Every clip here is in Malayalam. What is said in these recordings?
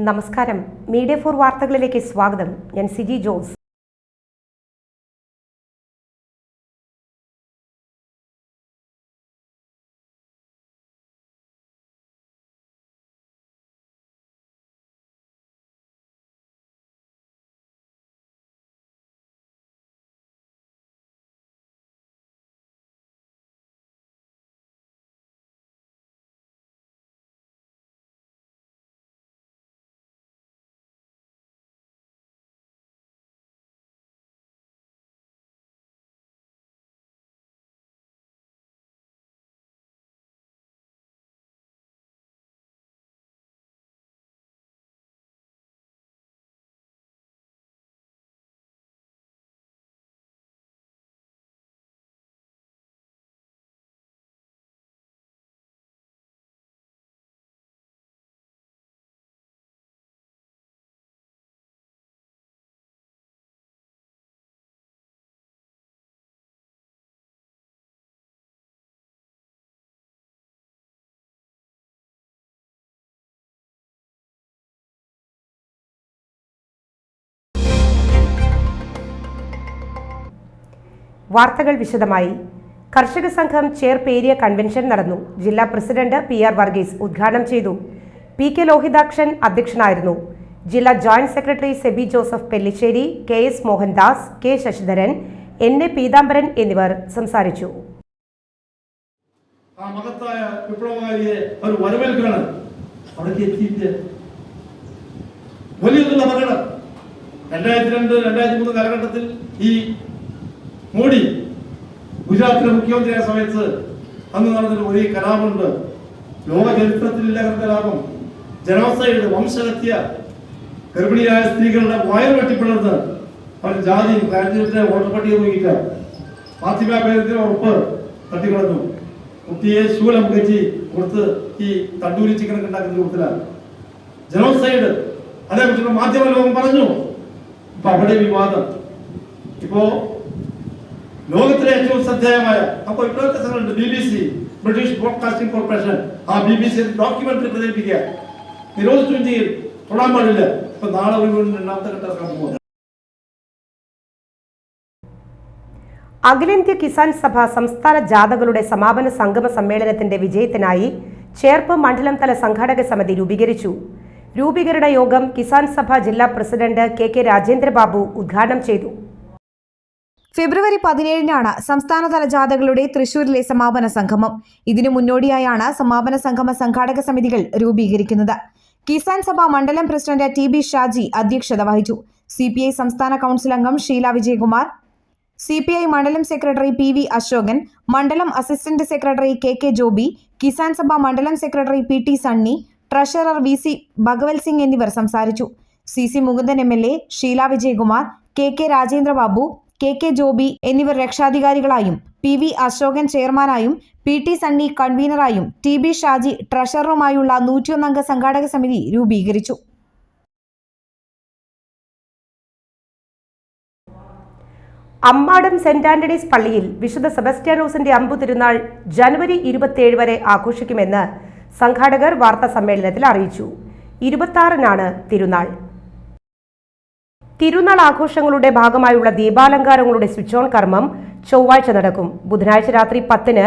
നമസ്കാരം. മീഡിയ 4 വാർത്തകളിലേക്ക് സ്വാഗതം. ഞാൻ സിജി ജോസ്. വാർത്തകൾ വിശദമായി. കർഷക സംഘം ചേർപ്പ് ഏരിയ കൺവെൻഷൻ നടന്നു. ജില്ലാ പ്രസിഡന്റ് PR വർഗീസ് ഉദ്ഘാടനം ചെയ്തു. PK ലോഹിതാക്ഷൻ അധ്യക്ഷനായിരുന്നു. ജില്ലാ joint secretary SEBI Joseph Pellissery, KS Mohandas, K Sasidharan, NA Peethambaran എന്നിവർ സംസാരിച്ചു. മഹത്തായ വിപ്ലവകാരിയെ അവർ വരവേൽക്കണം. അവിടേക്ക് എത്തിയിട്ട് വലിയൊരു അപകടം 2002-2003 കാലഘട്ടത്തിൽ ഈ മോഡി ഗുജറാത്തിലെ മുഖ്യമന്ത്രിയായ സമയത്ത് അന്ന് നടന്നൊരു വലിയ കലാപമുണ്ട്. ലോക ചരിത്രത്തിലില്ല കലാപം. ജനോസൈഡ്, വംശഹത്യ, ഗർഭിണിയായ സ്ത്രീകളുടെ വയർ വെട്ടിപ്പിളർന്ന് അവർ ജാതിയും രാജ്യത്തെ വോട്ടർ പട്ടിക നോക്കിയില്ല. ഫാത്തിമ പേരത്തിന് ഉറപ്പ് തട്ടിക്കളഞ്ഞു. കുട്ടിയെ ശൂലം കയറ്റി കൊടുത്ത് ഈ തണ്ടൂരി ചിക്കനൊക്കെ ഉണ്ടാക്കുന്ന കൊടുത്തില്ല. ജനോസൈഡ് അതേപറ്റി മാധ്യമ ലോകം പറഞ്ഞു. ഇപ്പൊ അവിടെ വിവാദം. ഇപ്പോ ലോകത്തിലെ ഏറ്റവും ശ്രദ്ധേയമായ അപ്പോൾ ഇപ്പോഴത്തെ സംഘടന BBC, ബ്രിട്ടീഷ് ബ്രോഡ്കാസ്റ്റിംഗ് കോർപ്പറേഷൻ, ആ BBC ഡോക്യുമെന്ററി പ്രചരിപ്പിക്കുക. നിരോധിച്ചു ഇന്ത്യയിൽ തൊടാൻ പാടില്ല. ഇപ്പൊ നാളെ ഒരു രണ്ടാമത്തെ ഘട്ടം ഇറക്കാൻ പോകുന്നത്. അഖിലേന്ത്യാ കിസാൻ സഭ സംസ്ഥാന ജാഥകളുടെ സമാപന സംഗമ സമ്മേളനത്തിന്റെ വിജയത്തിനായി ചേർപ്പ് മണ്ഡലം തല സംഘാടക സമിതി രൂപീകരിച്ചു. രൂപീകരണ യോഗം കിസാൻ സഭ ജില്ലാ പ്രസിഡന്റ് KK രാജേന്ദ്രബാബു ഉദ്ഘാടനം ചെയ്തു. ഫെബ്രുവരി 17-നാണ് സംസ്ഥാനതല ജാഥകളുടെ തൃശൂരിലെ സമാപന സംഗമം. ഇതിനു മുന്നോടിയായാണ് സമാപന സംഗമ സംഘാടക സമിതികൾ രൂപീകരിക്കുന്നത്. കിസാൻ സഭ മണ്ഡലം പ്രസിഡന്റ് TB ഷാജി അധ്യക്ഷത വഹിച്ചു. CPI സംസ്ഥാന കൗൺസിൽ അംഗം ഷീല വിജയകുമാർ, CPI മണ്ഡലം സെക്രട്ടറി PV അശോകൻ, മണ്ഡലം assistant secretary KK Joby, Kisan Sabha മണ്ഡലം secretary PT Sunny, treasurer VC Bhagaval Singh എന്നിവർ സംസാരിച്ചു. CC Mukundan MLA, Sheela Vijayakumar, KK Rajendrababu, KK Joby എന്നിവർ രക്ഷാധികാരികളായും, PV Ashokan ചെയർമാനായും, PT Sunny കൺവീനറായും, TB Shaji ട്രഷററുമായുള്ള 101 അംഗ സംഘാടക സമിതി രൂപീകരിച്ചു. അമ്മാടം സെന്റ് ആന്റണീസ് പള്ളിയിൽ വിശുദ്ധ സെബസ്റ്റ്യാനോസിന്റെ അമ്പു തിരുനാൾ ജനുവരി 27 വരെ ആഘോഷിക്കുമെന്ന് സംഘാടകർ വാർത്താ സമ്മേളനത്തിൽ അറിയിച്ചു. 26-നാണ് തിരുനാൾ. തിരുനാൾ ആഘോഷങ്ങളുടെ ഭാഗമായുള്ള ദീപാലങ്കാരങ്ങളുടെ സ്വിച്ച് ഓൺ കർമ്മം ചൊവ്വാഴ്ച നടക്കും. ബുധനാഴ്ച രാത്രി 10-ന്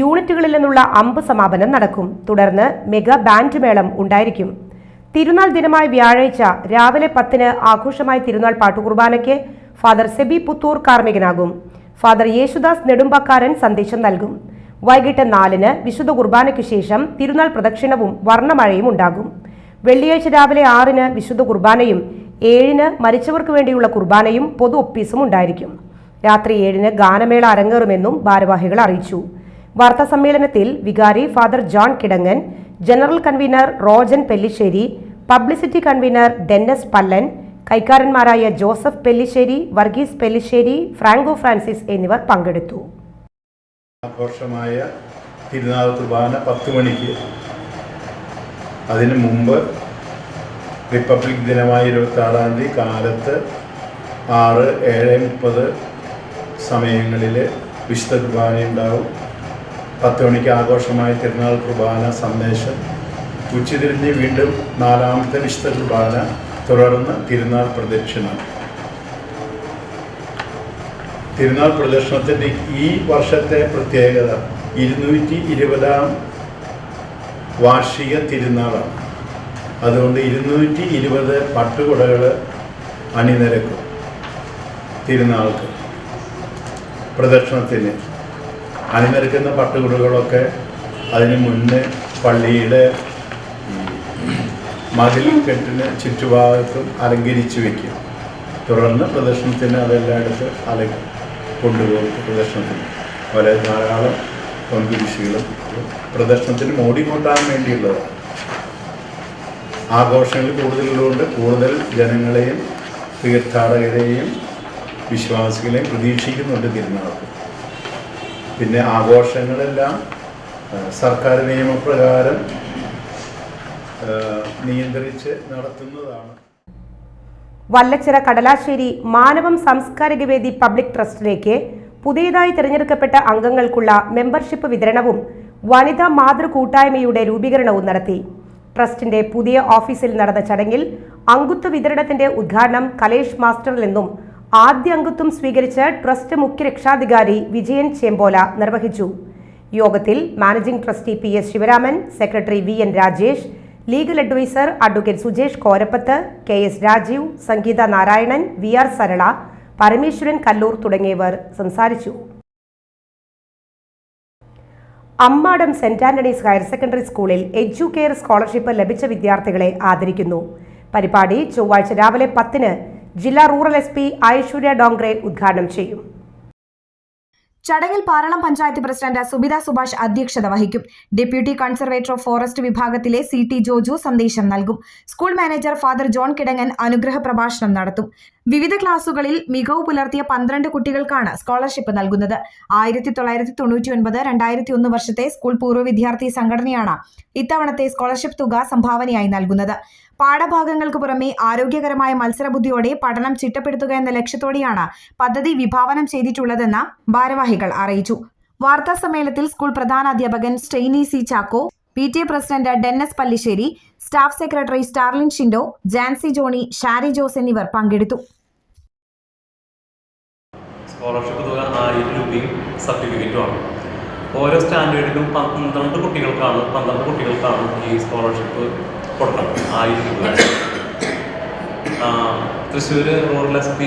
യൂണിറ്റുകളിൽ നിന്നുള്ള അമ്പ് സമാപനം നടക്കും. തുടർന്ന് മെഗാ ബാൻഡ് മേളം ഉണ്ടായിരിക്കും. തിരുനാൾ ദിനമായ വ്യാഴാഴ്ച രാവിലെ 10-ന് ആഘോഷമായ തിരുനാൾ പാട്ടുകുർബാനയ്ക്ക് ഫാദർ സെബി പുത്തൂർ കാർമ്മികനാകും. ഫാദർ യേശുദാസ് നെടുമ്പക്കാരൻ സന്ദേശം നൽകും. വൈകിട്ട് 4-ന് വിശുദ്ധ കുർബാനയ്ക്കു ശേഷം തിരുനാൾ പ്രദക്ഷിണവും വർണ്ണമഴയും ഉണ്ടാകും. വെള്ളിയാഴ്ച രാവിലെ 6-ന് വിശുദ്ധ കുർബാനയും 7-ന് മരിച്ചവർക്ക് വേണ്ടിയുള്ള കുർബാനയും പൊതു ഒപ്പീസും ഉണ്ടായിരിക്കും. രാത്രി 7-ന് ഗാനമേള അരങ്ങേറുമെന്നും ഭാരവാഹികൾ അറിയിച്ചു. വാർത്താ സമ്മേളനത്തിൽ വികാരി father John Kidangan, general convener Rojan Pellissery, publicity convener Dennis Pallan, കൈക്കാരന്മാരായ Joseph Pellissery, Varghese Pellissery, Franco Francis എന്നിവർ പങ്കെടുത്തു. ആഘോഷമായ തിരുനാൾ കുർബാന 10 മണിക്ക്. അതിനു മുമ്പ് റിപ്പബ്ലിക് ദിനമായ 26-ാം തീയതി കാലത്ത് 6, 7:30 സമയങ്ങളിൽ വിശുദ്ധ കുർബാന ഉണ്ടാവും. 10 മണിക്ക് ആഘോഷമായ തിരുനാൾ കുർബാന സന്ദേശം ഉച്ചതിരിഞ്ഞ് വീണ്ടും 4ാമത്തെ വിശുദ്ധ കുർബാന, തുടർന്ന് തിരുനാൾ പ്രദക്ഷിണം. തിരുനാൾ പ്രദക്ഷിണത്തിൻ്റെ ഈ വർഷത്തെ പ്രത്യേകത 220ാം വാർഷിക തിരുനാളാണ്. അതുകൊണ്ട് 220 പട്ടുകുടകൾ അണിനിരക്കും തിരുനാൾക്ക്. പ്രദക്ഷിണത്തിന് അണിനിരക്കുന്ന പട്ടുകുടകളൊക്കെ അതിന് മുന്നേ പള്ളിയുടെ മതിൽ കെട്ടിന് ചുറ്റുഭാഗത്തും അലങ്കരിച്ച് വയ്ക്കും. തുടർന്ന് പ്രദർശനത്തിന് അതെല്ലായിടത്തും കൊണ്ടുപോകും. പ്രദർശനത്തിന് അതുപോലെ ധാരാളം പൊൻകുരിശികളും പ്രദർശനത്തിന് മോടി കൂട്ടാൻ വേണ്ടിയുള്ളതാണ്. ആഘോഷങ്ങൾ കൂടുതലുള്ളതുകൊണ്ട് കൂടുതൽ ജനങ്ങളെയും തീർത്ഥാടകരെയും വിശ്വാസികളെയും പ്രതീക്ഷിക്കുന്നുണ്ട് തിരുനാൾക്ക്. പിന്നെ ആഘോഷങ്ങളെല്ലാം സർക്കാർ നിയമപ്രകാരം നിയന്ത്രിച്ച് നടത്തുന്നതാണ്. വല്ലച്ചിറ കടലാശ്ശേരി മാനവം സാംസ്കാരിക വേദി പബ്ലിക് ട്രസ്റ്റിലേക്ക് പുതിയതായി തിരഞ്ഞെടുക്കപ്പെട്ട അംഗങ്ങൾക്കുള്ള മെമ്പർഷിപ്പ് വിതരണവും വനിതാ മാതൃ കൂട്ടായ്മയുടെ രൂപീകരണവും നടത്തി. ട്രസ്റ്റിന്റെ പുതിയ ഓഫീസിൽ നടന്ന ചടങ്ങിൽ അംഗത്വ വിതരണത്തിന്റെ ഉദ്ഘാടനം കലേഷ് മാസ്റ്ററിൽ നിന്നും ആദ്യ അംഗത്വം സ്വീകരിച്ച് ട്രസ്റ്റ് മുഖ്യ രക്ഷാധികാരി വിജയൻ ചേമ്പോല നിർവഹിച്ചു. യോഗത്തിൽ managing trustee PS Sivaraman, secretary VN Rajesh, legal adviser advocate Sujesh Korappath, KS Rajeev, Sangeetha Narayanan, VR Sarala, Parameswaran Kallur തുടങ്ങിയവർ സംസാരിച്ചു. Ammadam saint Antony's higher secondary സ്കൂളിൽ എഡ്യൂകെയർ സ്കോളർഷിപ്പ് ലഭിച്ച വിദ്യാർത്ഥികളെ ആദരിക്കുന്നു. പരിപാടി ചൊവ്വാഴ്ച രാവിലെ 10-ന് ജില്ലാ റൂറൽ SP ഐശ്വര്യ ഡോങ്റെ ഉദ്ഘാടനം ചെയ്യും. ചടങ്ങിൽ പാറളം പഞ്ചായത്ത് പ്രസിഡന്റ് സുബിത സുഭാഷ് അധ്യക്ഷത വഹിക്കും. ഡെപ്യൂട്ടി കൺസർവേറ്റർ ഓഫ് ഫോറസ്റ്റ് വിഭാഗത്തിലെ CT ജോജു സന്ദേശം നൽകും. School manager father John Kidangan അനുഗ്രഹ പ്രഭാഷണം നടത്തും. വിവിധ ക്ലാസുകളിൽ മികവ് പുലർത്തിയ 12 കുട്ടികൾക്കാണ് സ്കോളർഷിപ്പ് നൽകുന്നത്. 1999-2001 വർഷത്തെ സ്കൂൾ പൂർവ്വ വിദ്യാർത്ഥി സംഘടനയാണ് ഇത്തവണത്തെ സ്കോളർഷിപ്പ് തുക സംഭാവനയായി നൽകുന്നത്. പാഠഭാഗങ്ങൾക്ക് പുറമെ ആരോഗ്യകരമായ മത്സരബുദ്ധിയോടെ പഠനം ചിട്ടപ്പെടുത്തുക എന്ന ലക്ഷ്യത്തോടെയാണ് പദ്ധതി വിഭാവനം ചെയ്തിട്ടുള്ളതെന്ന് ഭാരവാഹികൾ അറിയിച്ചു. വാർത്താ സമ്മേളനത്തിൽ സ്കൂൾ പ്രധാനാധ്യാപകൻ Steiny C Chacko, PTA president Dennis Pallissery, staff secretary Starlin Shindo, Jancy Johny, Shari Jose എന്നിവർ പങ്കെടുത്തു. സ്കോളർഷിപ്പ് തുക 1000 രൂപയും സർട്ടിഫിക്കറ്റുമാണ്. ഓരോ സ്റ്റാൻഡേർഡിലും 12 കുട്ടികൾക്കാണ് ഈ സ്കോളർഷിപ്പ് കൊടുക്കണം. 1000 രൂപ. തൃശ്ശൂർ റൂറൽ SP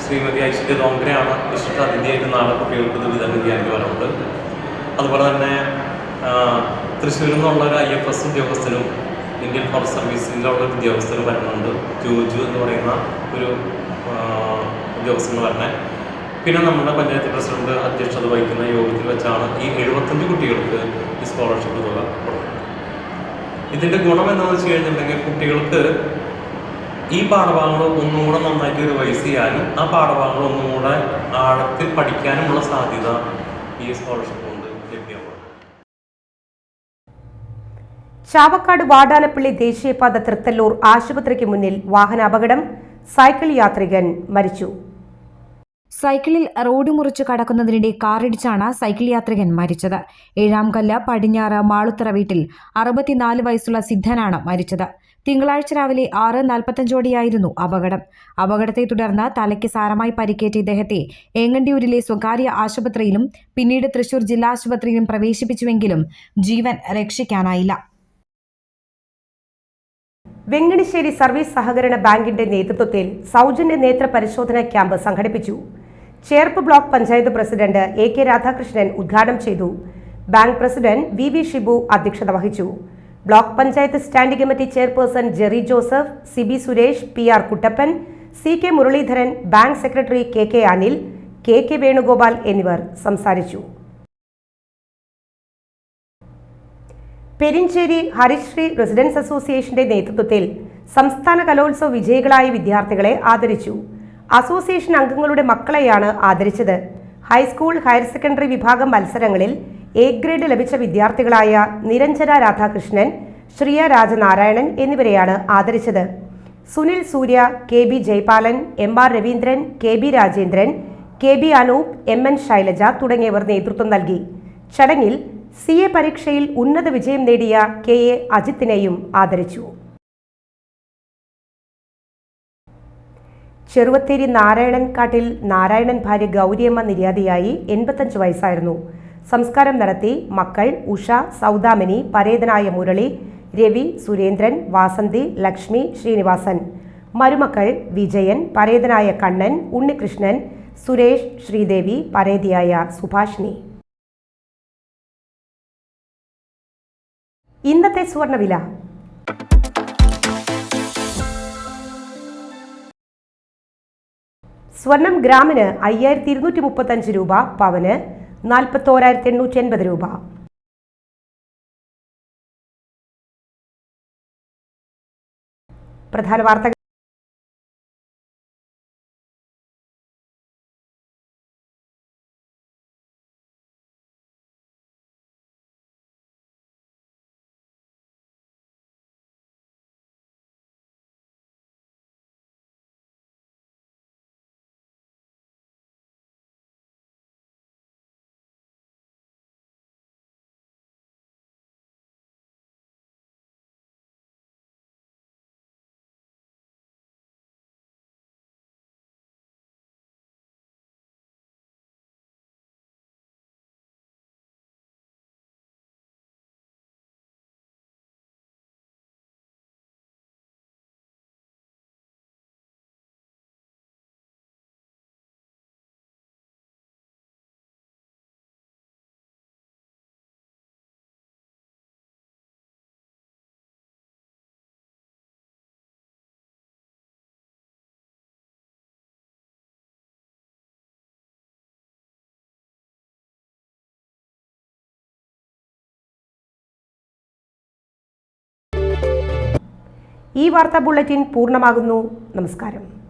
ശ്രീമതി ഐശ്വര്യ ഡോങ്റെയാണ് വിശിഷ്ട അതിഥിയായിട്ട് നാളെ കുട്ടികൾക്ക് ഇത് വിതരണം ചെയ്യാൻ വരുന്നത്. അതുപോലെ തന്നെ തൃശ്ശൂരിൽ നിന്നുള്ള ഒരു IFS ഉദ്യോഗസ്ഥനും ഇന്ത്യൻ ഫോറസ്റ്റ് സർവീസിലുള്ള ഒരു ഉദ്യോഗസ്ഥനും വരുന്നുണ്ട്. ജോജു എന്ന് പറയുന്ന ഒരു ഉദ്യോഗസ്ഥന് വരണേ. പിന്നെ നമ്മുടെ പഞ്ചായത്ത് പ്രസിഡന്റ് അധ്യക്ഷത വഹിക്കുന്ന യോഗത്തിൽ വെച്ചാണ് ഈ 75 കുട്ടികൾക്ക് ഈ സ്കോളർഷിപ്പ് തുക കൊടുക്കുന്നത്. ഇതിൻ്റെ ഗുണം എന്താണെന്ന് വെച്ച് കഴിഞ്ഞിട്ടുണ്ടെങ്കിൽ കുട്ടികൾക്ക് ഈ പാഠഭാഗങ്ങൾ ഒന്നുകൂടെ നന്നായിട്ട് റിവൈസ് ചെയ്യാനും ആ പാഠഭാഗങ്ങൾ ഒന്നുകൂടെ ആഴത്തിൽ പഠിക്കാനുമുള്ള സാധ്യത ഈ സ്കോളർഷിപ്പ് കൊണ്ട് ലഭ്യമാണ്. ചാവക്കാട് വാടാനപ്പള്ളി ദേശീയപാത തൃത്തല്ലൂർ ആശുപത്രിക്ക് മുന്നിൽ വാഹനാപകടം. സൈക്കിൾ യാത്രികൻ മരിച്ചു. സൈക്കിളിൽ റോഡ് മുറിച്ച് കടക്കുന്നതിനിടെ കാറിടിച്ചാണ് സൈക്കിൾ യാത്രികൻ മരിച്ചത്. ഏഴാംകല്ല് പടിഞ്ഞാറ് മാളുത്തറ വീട്ടിൽ 64 വയസ്സുള്ള സിദ്ധനാണ് മരിച്ചത്. തിങ്കളാഴ്ച രാവിലെ 6:45 അപകടം. അപകടത്തെ തുടർന്ന് തലയ്ക്ക് സാരമായി പരിക്കേറ്റ ഇദ്ദേഹത്തെ ഏങ്ങണ്ടിയൂരിലെ സ്വകാര്യ ആശുപത്രിയിലും പിന്നീട് തൃശൂർ ജില്ലാ ആശുപത്രിയിലും പ്രവേശിപ്പിച്ചുവെങ്കിലും ജീവൻ രക്ഷിക്കാനായില്ല. വെങ്ങണിശ്ശേരി സർവീസ് സഹകരണ ബാങ്കിന്റെ നേതൃത്വത്തിൽ സൗജന്യ നേത്ര പരിശോധന ക്യാമ്പ് സംഘടിപ്പിച്ചു. Cherpu block panchayat president AK Radhakrishnan ഉദ്ഘാടനം ചെയ്തു. ബാങ്ക് പ്രസിഡന്റ് VV ഷിബു അധ്യക്ഷത വഹിച്ചു. Block panchayat standing committee chairperson Jerry Joseph, CB Suresh, PR Kuttappan, CK Muraleedharan, bank secretary KK Anil, KK Venugopal എന്നിവർ സംസാരിച്ചു. പെരിഞ്ചേരി ഹരിശ്രീ റെസിഡൻസ് അസോസിയേഷന്റെ നേതൃത്വത്തിൽ സംസ്ഥാന കലോത്സവ വിജയികളായ വിദ്യാർത്ഥികളെ ആദരിച്ചു. അസോസിയേഷൻ അംഗങ്ങളുടെ മക്കളെയാണ് ആദരിച്ചത്. ഹൈസ്കൂൾ, ഹയർ സെക്കൻഡറി വിഭാഗം മത്സരങ്ങളിൽ A ഗ്രേഡ് ലഭിച്ച വിദ്യാർത്ഥികളായ നിരഞ്ജന രാധാകൃഷ്ണൻ, ശ്രിയ രാജനാരായണൻ എന്നിവരെയാണ് ആദരിച്ചത്. സുനിൽ സൂര്യ, KB ജയ്പാലൻ, MR Raveendran, KB Rajendran, KB Anoop, MN Shailaja തുടങ്ങിയവർ നേതൃത്വം നൽകി. ചടങ്ങിൽ CA പരീക്ഷയിൽ ഉന്നത വിജയം നേടിയ KA അജിത്തിനെയും ആദരിച്ചു. ചെറുവത്തേരി നാരായണൻകാട്ടിൽ നാരായണൻ ഭാര്യ ഗൗരിയമ്മ നിര്യാതയായി. 85 വയസ്സായിരുന്നു. സംസ്കാരം നടത്തി മക്കൾ ഉഷ, സൗദാമിനി, പരേതനായ മുരളി, രവി, സുരേന്ദ്രൻ, വാസന്തി, ലക്ഷ്മി, ശ്രീനിവാസൻ. മരുമക്കൾ വിജയൻ, പരേതനായ കണ്ണൻ, ഉണ്ണികൃഷ്ണൻ, സുരേഷ്, ശ്രീദേവി, പരേതിയായ സുഭാഷിണി. ഇന്നത്തെ സ്വർണ്ണവില. സ്വർണം ഗ്രാമിന് 5235 രൂപ, പവന് 41,880 രൂപ. പ്രധാന വാർത്തകൾ. ഈ വാർത്താ ബുള്ളറ്റിൻ പൂർണ്ണമാകുന്നു. നമസ്കാരം.